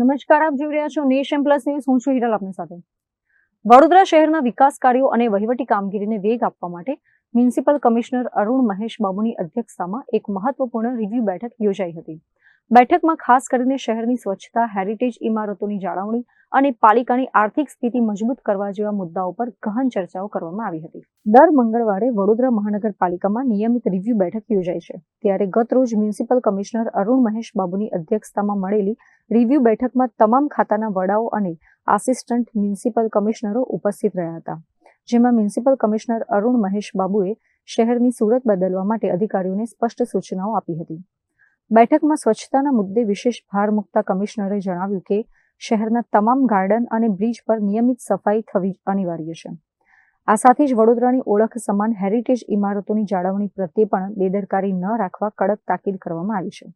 નમસ્કાર, આપ જોઈ રહ્યા છો નેશન પ્લસ ન્યૂઝ. હું છું હિરલ આપની સાથે. વડોદરા શહેરના વિકાસ કાર્યો અને વહીવટી કામગીરીને વેગ આપવા માટે મ્યુનિસિપલ કમિશનર અરુણ મહેશ બાબુની અધ્યક્ષતામાં એક મહત્વપૂર્ણ રિવ્યુ બેઠક યોજાઈ હતી. બેઠકમાં ખાસ કરીને શહેરની સ્વચ્છતા, હેરિટેજ ઇમારતોની જાળવણી અને પાલિકાની આર્થિક સ્થિતિ મજબૂત કરવા જેવા મુદ્દાઓ પર ગહન ચર્ચાઓ કરવામાં આવી હતી. દર મંગળવારે વડોદરા મહાનગરપાલિકામાં નિયમિત રિવ્યુ બેઠક યોજાય છે. ત્યારે ગત રોજ મ્યુનિસિપલ કમિશનર અરુણ મહેશ બાબુની અધ્યક્ષતામાં મળેલી રિવ્યુ બેઠકમાં તમામ ખાતાના વડાઓ અને આસિસ્ટન્ટ મ્યુનિસિપલ કમિશનરો ઉપસ્થિત રહ્યા હતા. જેમાં મ્યુનિસિપલ કમિશનર અરુણ મહેશ બાબુએ શહેરની સુરત બદલવા માટે અધિકારીઓને સ્પષ્ટ સૂચનાઓ આપી હતી. બેઠકમાં સ્વચ્છતાના મુદ્દે વિશેષ ભાર મૂકતા કમિશનરે જણાવ્યું કે શહેરના તમામ ગાર્ડન અને બ્રિજ પર નિયમિત સફાઈ થવી અનિવાર્ય છે. આ સાથે જ વડોદરાની ઓળખ સમાન હેરિટેજ ઇમારતોની જાળવણી પ્રત્યે પણ બેદરકારી ન રાખવા કડક તાકીદ કરવામાં આવી છે.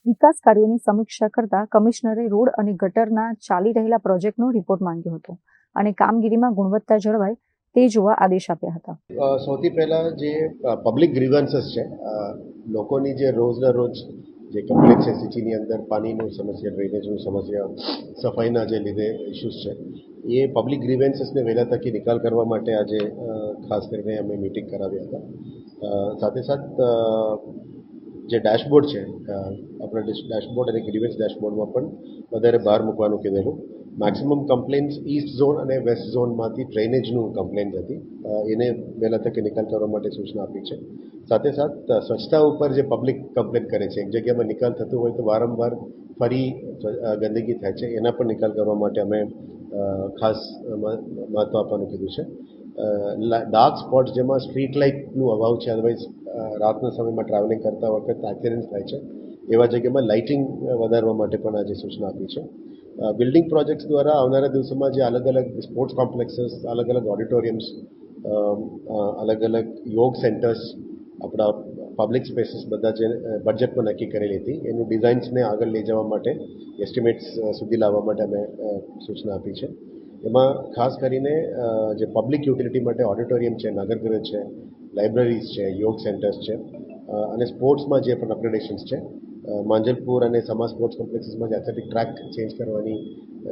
વિકાસ કાર્યોની સમીક્ષા કરતા કમિશનરે રોડ અને ગટરના ચાલી રહેલા પ્રોજેક્ટનો રિપોર્ટ માંગ્યો હતો અને કામગીરીમાં ગુણવત્તા જળવાય તે જોવા આદેશ આપ્યા હતા. સૌથી પહેલા જે પબ્લિક ગ્રીવન્સીસ છે, લોકોની જે રોજના રોજ જે કમ્પ્લેક્સ છે, સિટીની અંદર પાણીનું સમસ્યા, ડ્રેનેજનું સમસ્યા, સફાઈના જે લીધે ઇસ્યુઝ છે, એ પબ્લિક ગ્રીવન્સીસને વહેલા તકે નિકાલ કરવા માટે આજે ખાસ કરીને અમે મિટિંગ કરાવ્યા હતા. સાથે સાથ જે ડેશબોર્ડ છે, આપણા ડેશબોર્ડ અને ગ્રીવન્સ ડેશબોર્ડમાં પણ વધારે ભાર મૂકવાનું કીધેલું. મેક્સિમમ કમ્પ્લેન્ટ્સ ઈસ્ટ ઝોન અને વેસ્ટ ઝોનમાંથી ડ્રેનેજનું કમ્પ્લેન્ટ હતી, એને વહેલા તકે નિકાલ કરવા માટે સૂચના આપી છે. સાથે સાથ સ્વચ્છતા ઉપર જે પબ્લિક કમ્પ્લેન્ટ કરે છે, એક જગ્યામાં નિકાલ થતું હોય તો વારંવાર ફરી ગંદકી થાય છે, એના પણ નિકાલ કરવા માટે અમે ખાસ મહત્વ આપવાનું કીધું છે. ડાર્ક સ્પોટ જેમાં સ્ટ્રીટ લાઇટનું અભાવ છે, અદરવાઇઝ રાતના સમયમાં ટ્રાવેલિંગ કરતા વખતે એક્સિડન્ટ થાય છે, એવા જગ્યામાં લાઇટિંગ વધારવા માટે પણ આજે સૂચના આપી છે. બિલ્ડિંગ પ્રોજેક્ટ્સ દ્વારા આવનારા દિવસોમાં જે અલગ અલગ સ્પોર્ટ્સ કોમ્પ્લેક્સીસ, અલગ અલગ ઓડિટોરિયમ્સ, અલગ અલગ યોગ સેન્ટર્સ, આપણા પબ્લિક સ્પેસીસ બધા જે બજેટમાં નક્કી કરેલી હતી એનું ડિઝાઇન્સને આગળ લઈ જવા માટે, એસ્ટિમેટ્સ સુધી લાવવા માટે અમે સૂચના આપી છે. એમાં ખાસ કરીને જે પબ્લિક યુટિલિટી માટે ઓડિટોરિયમ છે, નાગરગૃહ છે, લાઇબ્રેરીઝ છે, યોગ સેન્ટર્સ છે અને સ્પોર્ટ્સમાં જે પણ અપગ્રેડેશન્સ છે, માંજલપુર અને સમા સ્પોર્ટ્સ કોમ્પ્લેક્સીસમાં જે એથ્લેટિક ટ્રેક ચેન્જ કરવાની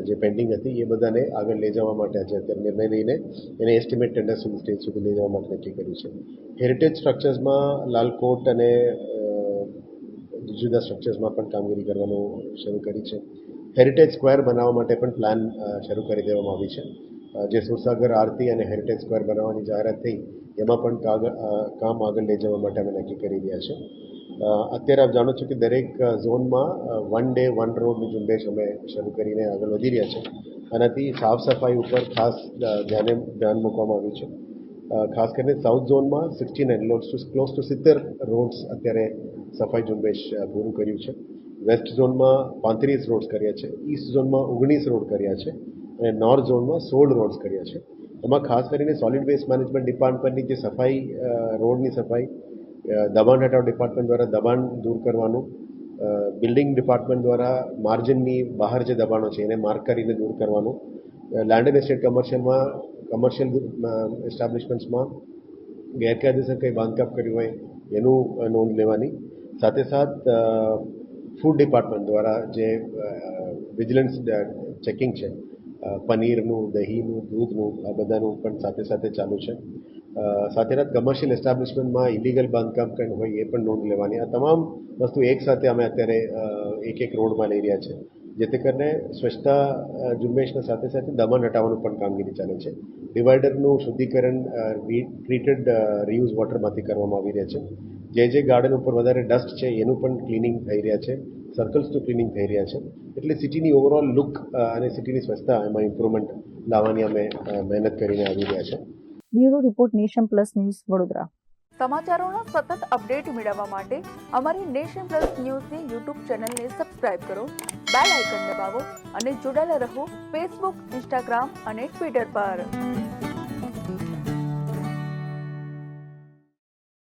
જે પેન્ડિંગ હતી એ બધાને આગળ લઈ જવા માટે આજે અત્યારે નિર્ણય લઈને એને એસ્ટિમેટ ટેન્ડર સ્ટેજ સુધી લઈ જવા માટે નક્કી કર્યું છે. હેરિટેજ સ્ટ્રક્ચર્સમાં લાલકોટ અને જુદા જુદા સ્ટ્રક્ચર્સમાં પણ કામગીરી કરવાનું શરૂ કરી છે. હેરિટેજ સ્ક્વેર બનાવવા માટે પણ પ્લાન શરૂ કરી દેવામાં આવી છે. જે સુરસાગર આરતી અને હેરિટેજ સ્ક્વેર બનાવવાની જાહેરાત થઈ એમાં પણ કામ આગળ લઈ જવા માટે અમે નક્કી કરી રહ્યા છે. અત્યારે આપ જાણો છો કે દરેક ઝોનમાં વન ડે વન રોડની ઝુંબેશ અમે શરૂ કરીને આગળ વધી રહ્યા છે. આનાથી સાફ સફાઈ ઉપર ખાસ ધ્યાન મૂકવામાં આવ્યું છે. ખાસ કરીને સાઉથ ઝોનમાં 69 ક્લોઝ ટુ 70 રોડ્સ અત્યારે સફાઈ ઝુંબેશ પૂરું કર્યું છે. વેસ્ટ ઝોનમાં 35 રોડ્સ કર્યા છે, ઈસ્ટ ઝોનમાં 19 રોડ કર્યા છે અને નોર્થ ઝોનમાં 16 રોડ્સ કર્યા છે. એમાં ખાસ કરીને સોલિડ વેસ્ટ મેનેજમેન્ટ ડિપાર્ટમેન્ટની જે સફાઈ, રોડની સફાઈ, દબાણ હટાવ ડિપાર્ટમેન્ટ દ્વારા દબાણ દૂર કરવાનું, બિલ્ડિંગ ડિપાર્ટમેન્ટ દ્વારા માર્જિનની બહાર જે દબાણો છે એને માર્ક કરીને દૂર કરવાનું, લેન્ડ એન્ડ એસ્ટેટ કમર્શિયલ એસ્ટાબ્લિશમેન્ટ્સમાં ગેરકાયદેસર કંઈ બાંધકામ કર્યું હોય એનું નોંધ લેવાની. સાથે સાથ ફૂડ ડિપાર્ટમેન્ટ દ્વારા જે વિજિલન્સ ચેકિંગ છે, પનીરનું, દહીંનું, દૂધનું, આ બધાનું પણ સાથે સાથે ચાલુ છે. સાથે સાથે કમર્શિયલ એસ્ટાબ્લિશમેન્ટમાં ઇલીગલ બાંધકામ કંઈ હોય એ પણ નોંધ લેવાની. આ તમામ વસ્તુ એક સાથે અમે અત્યારે એક રોડમાં લઈ રહ્યા છે, જેથી કરીને સ્વચ્છતા ઝુંબેશના સાથે સાથે દબાણ હટાવવાનું પણ કામગીરી ચાલે છે. ડિવાઈડરનું શુદ્ધિકરણ ટ્રીટેડ રીયુઝ વોટરમાંથી કરવામાં આવી રહ્યા છે. જે ગાર્ડન ઉપર વધારે ડસ્ટ છે એનું પણ ક્લિનિંગ થઈ રહ્યા છે, સર્કલ્સનું ક્લિનિંગ થઈ રહ્યા છે. એટલે સિટીની ઓવરઓલ લુક અને સિટીની સ્વચ્છતા એમાં ઇમ્પ્રુવમેન્ટ લાવવાની અમે મહેનત કરીને આવી રહ્યા છે. Bureau report, nation plus news, Vadodara. સમાચારોના સતત અપડેટ મેળવવા માટે અમારી નેશન પ્લસ ન્યૂઝની યુટ્યુબ ચેનલને સબસ્ક્રાઇબ કરો, બેલ આઇકન દબાવો અને જોડાયેલા રહો ફેસબુક, ઇન્સ્ટાગ્રામ અને ટ્વિટર પર.